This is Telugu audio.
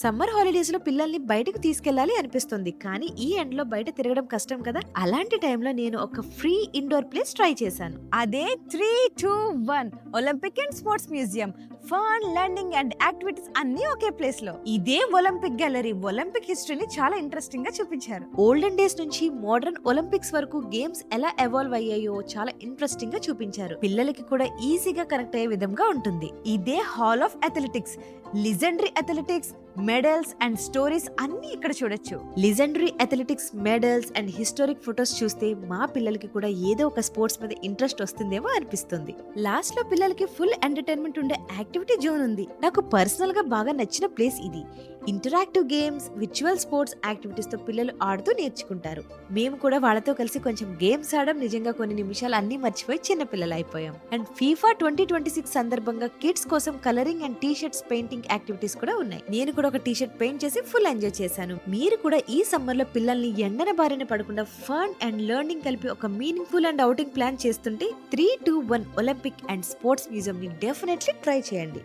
సమ్మర్ హాలిడేస్ లో పిల్లల్ని బయటకు తీసుకెళ్లాలి అనిపిస్తుంది కానీ ఈ ఎండ్ లో బయట తిరగడం కష్టం కదా. అలాంటి టైంలో నేను ఒక ఫ్రీ ఇండోర్ ప్లేస్ ట్రై చేశాను. అదే 3-2-1 Olympic and sports museum. Fun, learning and activities అన్ని ఒకే ప్లేస్ లో. ఇదే ఒలింపిక్ గ్యాలరీ ఒలింపిక్ హిస్టరీని చాలా ఇంట్రెస్టింగ్ గా చూపించారు. ఓల్డెన్ డేస్ నుంచి మోడర్న్ ఒలింపిక్స్ వరకు గేమ్స్ ఎలా ఎవాల్వ్ అయ్యాయో చాలా ఇంట్రెస్టింగ్ గా చూపించారు. పిల్లలకి కూడా ఈజీగా కనెక్ట్ అయ్యే విధంగా ఉంటుంది. ఇదే hall of athletics. Legendary athletics, medals and stories అన్ని ఇక్కడ చూడొచ్చు. Legendary athletics, medals and historic photos చూస్తే మా పిల్లలకి కూడా ఏదో ఒక స్పోర్ట్స్ మీద ఇంట్రెస్ట్ వస్తుందేమో అనిపిస్తుంది. లాస్ట్ లో పిల్లలకి ఫుల్ ఎంటర్టైన్మెంట్ ఉండే యాక్టివిటీ జోన్ ఉంది. నాకు పర్సనల్ గా బాగా నచ్చిన ప్లేస్ ఇది. Interactive games, virtual sports activities తో పిల్లలు ఆడుతూ నేర్చుకుంటారు. మేము కూడా వాళ్ళతో కలిసి కొంచెం గేమ్స్ ఆడడం నిజంగా కొన్ని నిమిషాలు అన్ని మర్చిపోయి చిన్న పిల్లలు అయిపోయాం. అండ్ ఫీఫా 2026 సందర్భంగా కిడ్స్ కోసం colouring and T shirts painting activities కూడా ఉన్నాయి. నేను కూడా ఒక టీ షర్ట్ పెయింట్ చేసి ఫుల్ ఎంజాయ్ చేశాను. మీరు కూడా ఈ సమ్మర్ లో పిల్లల్ని ఎండన బారిన పడకుండా ఫన్ అండ్ లెర్నింగ్ కలిపి ఒక మీనింగ్ఫుల్ అండ్ అవుటింగ్ ప్లాన్ చేస్తుంటే 3-2-1 ఒలింపిక్ అండ్ స్పోర్ట్స్ మ్యూజియం ని డెఫినెట్లీ ట్రై చేయండి.